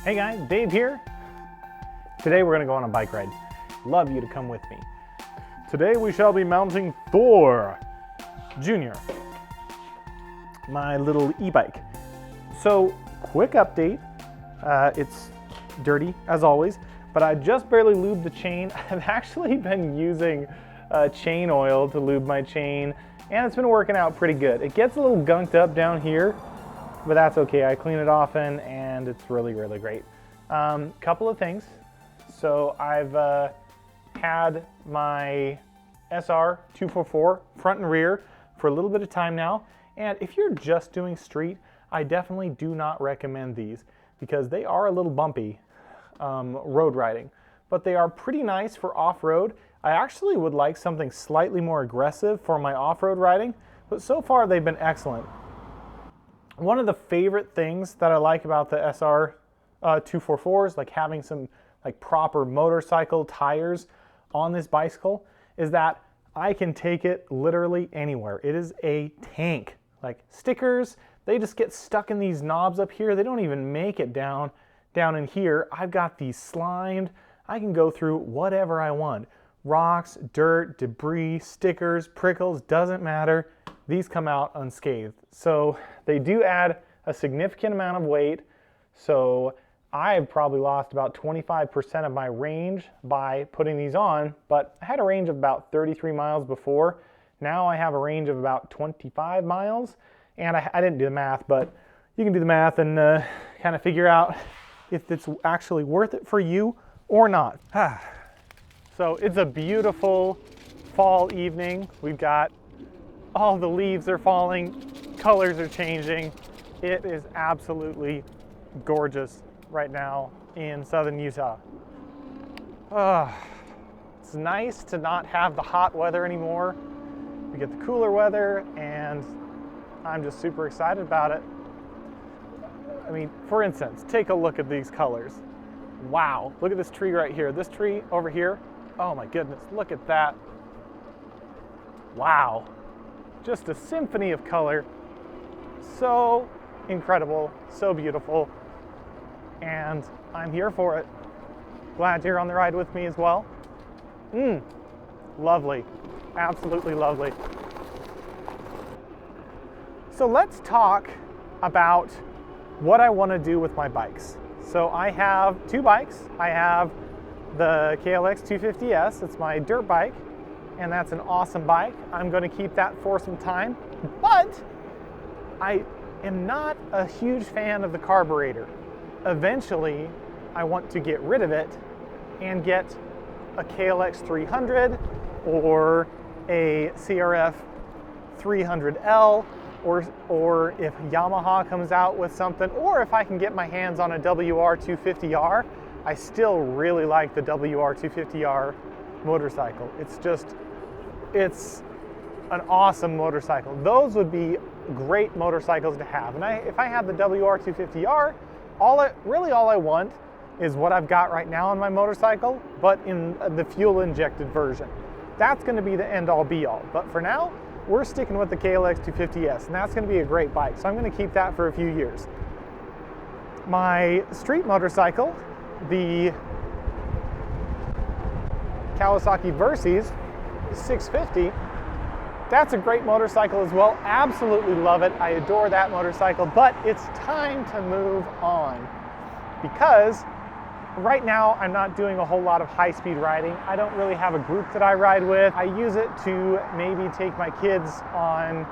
Hey guys, Dave here. Today we're gonna go on a bike ride. Love you to come with me. Today we shall be mounting Thor Jr., my little e-bike. So, quick update. It's dirty as always, but I just barely lubed the chain. I've actually been using chain oil to lube my chain, and it's been working out pretty good. It gets a little gunked up down here, but that's okay. I clean it often and it's really, really great. Couple of things. So I've had my SR 244 front and rear for a little bit of time now. And if you're just doing street, I definitely do not recommend these because they are a little bumpy road riding, but they are pretty nice for off-road. I actually would like something slightly more aggressive for my off-road riding, but so far they've been excellent. One of the favorite things that I like about the SR 244s, like having some like proper motorcycle tires on this bicycle, is that I can take it literally anywhere. It is a tank. Like stickers, they just get stuck in these knobs up here. They don't even make it down in here. I've got these slimed. I can go through whatever I want. Rocks, dirt, debris, stickers, prickles, doesn't matter. These come out unscathed. So they do add a significant amount of weight. So I've probably lost about 25% of my range by putting these on, but I had a range of about 33 miles before. Now I have a range of about 25 miles, and I didn't do the math, but you can do the math and kind of figure out if it's actually worth it for you or not. So it's a beautiful fall evening. We've got all the leaves are falling, colors are changing. It is absolutely gorgeous right now in southern Utah. It's nice to not have the hot weather anymore. We get the cooler weather, and I'm just super excited about it. I mean, for instance, take a look at these colors. Wow, look at this tree right here. This tree over here, oh my goodness, look at that. Wow. Just a symphony of color. So incredible, so beautiful, and I'm here for it. Glad you're on the ride with me as well. Lovely, absolutely lovely. So let's talk about what I want to do with my bikes. So I have two bikes. I have the KLX 250S, it's my dirt bike, and that's an awesome bike. I'm going to keep that for some time, but I am not a huge fan of the carburetor. Eventually, I want to get rid of it and get a KLX 300 or a CRF 300L, or if Yamaha comes out with something, or if I can get my hands on a WR250R. I still really like the WR250R motorcycle. It's an awesome motorcycle. Those would be great motorcycles to have. And if I had the WR250R, all I want is what I've got right now on my motorcycle, but in the fuel injected version. That's going to be the end all be all. But for now, we're sticking with the KLX 250S, and that's going to be a great bike. So I'm going to keep that for a few years. My street motorcycle, the Kawasaki Versys 650, that's a great motorcycle as well. Absolutely love it. I adore that motorcycle, but it's time to move on because right now I'm not doing a whole lot of high-speed riding. I don't really have a group that I ride with. I use it to maybe take my kids on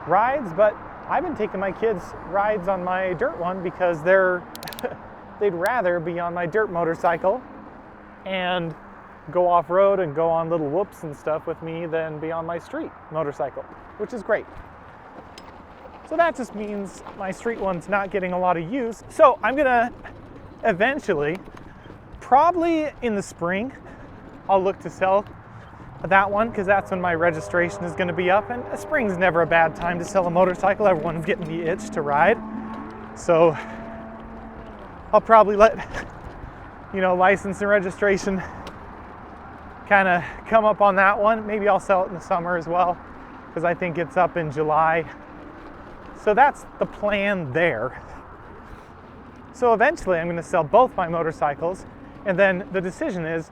rides, but I've been taking my kids rides on my dirt one because they'd rather be on my dirt motorcycle and go off-road and go on little whoops and stuff with me than be on my street motorcycle, which is great. So that just means my street one's not getting a lot of use. So I'm gonna eventually, probably in the spring, I'll look to sell that one because that's when my registration is gonna be up, and spring's never a bad time to sell a motorcycle. Everyone's getting the itch to ride. So I'll probably let, license and registration kind of come up on that one. Maybe I'll sell it in the summer as well because I think it's up in July. So that's the plan there. So eventually I'm going to sell both my motorcycles, and then the decision is,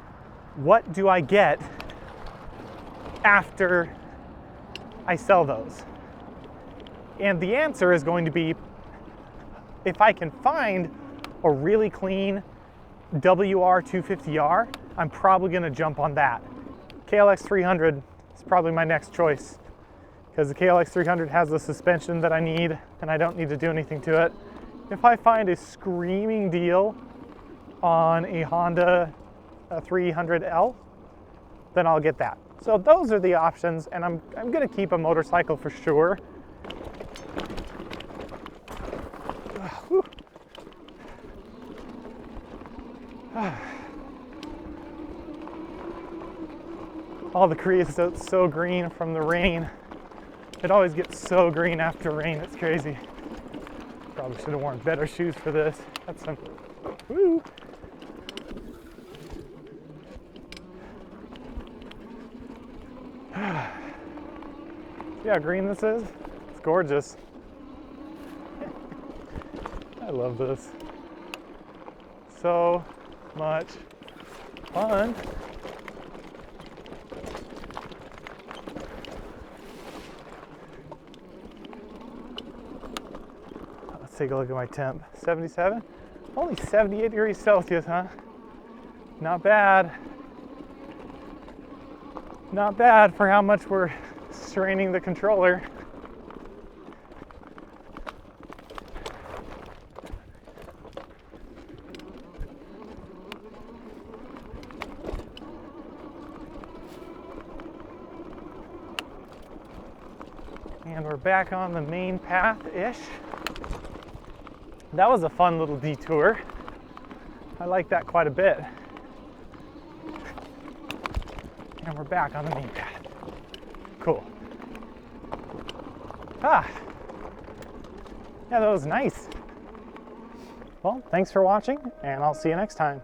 what do I get after I sell those? And the answer is going to be, if I can find a really clean WR250R, I'm probably going to jump on that. KLX 300 is probably my next choice, because the KLX 300 has the suspension that I need and I don't need to do anything to it. If I find a screaming deal on a Honda 300L, then I'll get that. So those are the options, and I'm gonna keep a motorcycle for sure. All the creosote's so green from the rain. It always gets so green after rain, it's crazy. Probably should have worn better shoes for this. That's some, woo. See how green this is? It's gorgeous. I love this. So much fun. Let's take a look at my temp. 77? Only 78 degrees Celsius, huh? Not bad. Not bad for how much we're straining the controller. And we're back on the main path-ish. That was a fun little detour. I like that quite a bit. And we're back on the main path. Cool. Yeah, that was nice. Well, thanks for watching, and I'll see you next time.